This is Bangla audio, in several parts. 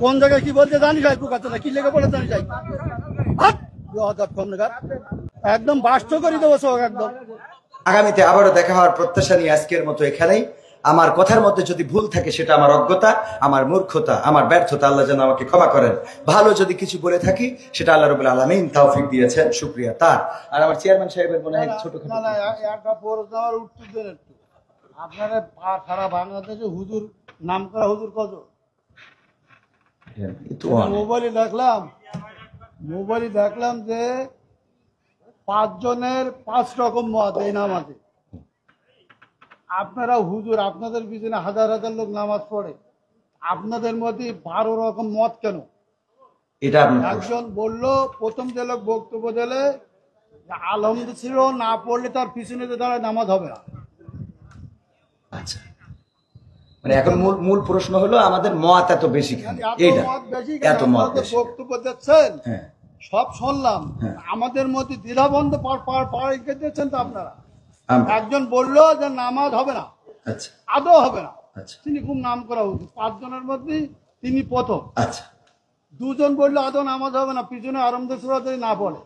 কোন জায়গায় কি বলতে জানি যাই পোকাচোরা কি লেগে বলে জানি যাই একদম বাস্ত করে দেবো সব একদম। আগামীতে আবারও দেখা হওয়ার প্রত্যাশা নিয়ে আজকের মতো এখানেই। আমার কথার মধ্যে যদি ভুল থাকে সেটা আমার অজ্ঞতা, আমার মূর্খতা, আমার ব্যর্থতা। আল্লাহ যেন আমাকে ক্ষমা করেন। ভালো যদি কিছু বলে থাকি সেটা আল্লাহ রাব্বুল আলামিন তৌফিক দিয়েছেন, শুকরিয়া তার। আর আমার চেয়ারম্যান সাহেবের মনে হয় ছোট একটা উত্তর দেন একটু। আপনারা সারা বাংলাদেশে হুজুর নাম করা হুজুর কত? মোবাইলে দেখলাম যে 5 জনের 5 রকম মত এই নামাজে। আপনারা হুজুর, আপনাদের পিছনে হাজার হাজার লোক নামাজ পড়ে, আপনাদের মধ্যে 12 রকম মত কেন? এটা একজন বলল, প্রথম যে লোক বক্তব্য দিলে আলহামদুলিল্লাহ ছিল না পড়লে তার পিছনে দাঁড়ায় নামাজ হবে না। আচ্ছা, মানে এখন মূল প্রশ্ন হলো আমাদের মত এত বেশি কেন? এত মত বক্তব্য দিচ্ছেন, সব শুনলাম, আমাদের মধ্যে দ্বিধাবন্ধ দিচ্ছেন তো আপনারা। একজন বললো যে নামাজ হবে না, আদৌ হবে না, তিনি খুব নাম করা উচিত, 5 জনের মধ্যে তিনি প্রথম। দুজন বললো আদৌ নামাজ হবে না, পিছনে আরামদায়ক সূরা যদি না পড়ে।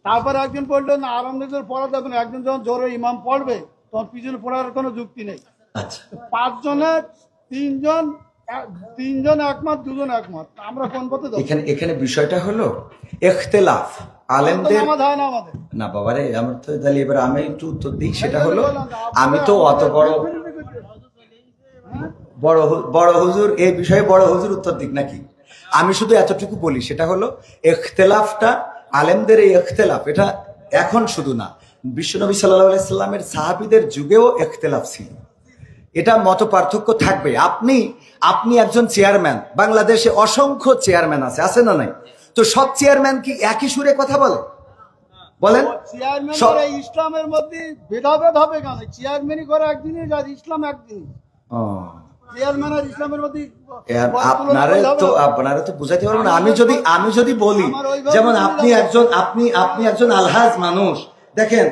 তারপরে একজন বললো না আরামদায়ক পড়া যাবে না, একজন যখন জোরে ইমাম পড়বে তখন পিছনে পড়ার কোনো যুক্তি নেই। 5 জনের 3 জন একমত, 2 জন একমত, আমরা কোন পথে যাবো? এখানে বিষয়টা হলো ইখতিলাফ আলেমদের না বাবারে। আমার তো তাহলে এবার আমি একটু উত্তর দিই, সেটা হলো আমি তো অত বড় হুজুর এই বিষয়ে বড় হুজুর উত্তর দিক নাকি? আমি শুধু এতটুকু বলি, সেটা হলো ইখতিলাফটা আলেমদের, এই ইখতিলাফ এটা এখন শুধু না, বিশ্বনবী সাল্লাল্লাহু আলাইহি সাল্লামের সাহাবীদের যুগেও ইখতিলাফ ছিল। এটা মত পার্থক্য থাকবে। আপনি একজন চেয়ারম্যান, বাংলাদেশে অসংখ্য চেয়ারম্যান আছে না নাই? তো সব চেয়ারম্যান কি একই সুরে কথা বলে? বলেন, ইসলামের মধ্যে ভেদাভেদ হবে কেন? চেয়ারম্যানই করে একদিনই, ইসলাম একদিন। আপনারা তো বুঝাইতে পারবেন না। আমি যদি বলি, যেমন আপনি একজন আলহাজ মানুষ, দেখেন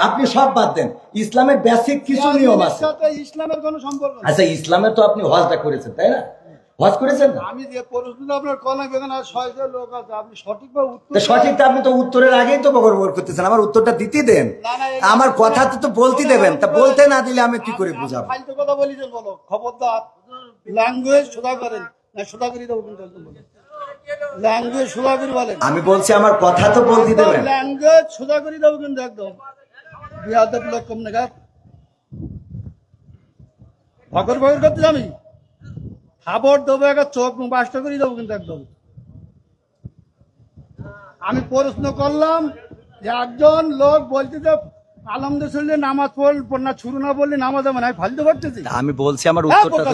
আপনি সব বাদ দেন, ইসলামের বেসিক কিছু নিয়ম আছে। ইসলামের কোনো সম্পর্ক নেই। আচ্ছা, ইসলামের তো আপনি হজটা করেছেন, তাই না? হজ করেছেন না? আমি যে প্রশ্নটা আপনার কলাম এখানে 600 লোক আছে, আপনি সঠিকভাবে উত্তর সঠিকটা আপনি তো উত্তরের আগেই তো বকর করতেছেন। আমার উত্তরটা দিতে দেন, আমার কথা তো বলতে দেবেন। তা বলতে না দিলে আমি কি করে বুঝাবো? ফালতু কথা বলি যে বলো, খবরদার ল্যাঙ্গুয়েজ সোজা করেন না, সোজা করে দেবো কিন্তু ল্যাঙ্গুয়েজ সোজা করে বলেন। আমি বলছি আমার কথা তো বলতে দেবেন, ল্যাঙ্গুয়েজ সোজা করে দেবো কিন্তু একদম। বিয়াদব লোক কম নাগাদ ভগর করতে আমি খাবার দেবো, একটা চোখ বাসটা করে দেবো কিন্তু একদম। আমি প্রশ্ন করলাম যে একজন লোক বলতে যে আলহামদুলিল্লাহ নামাজ পড় না, শুরু না বললে নামাজ হবে না, ফালতু করতেছি। আমি বলছি আমার উত্তরটা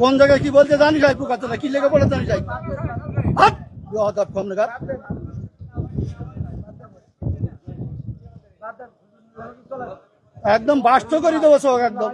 কোন জায়গায় কি বলতে জানি যাই পোকাচোরা কি লেগে বলে জানি যাই কম নাগাদ। একদম বাস্ত করে দেবো সব একদম।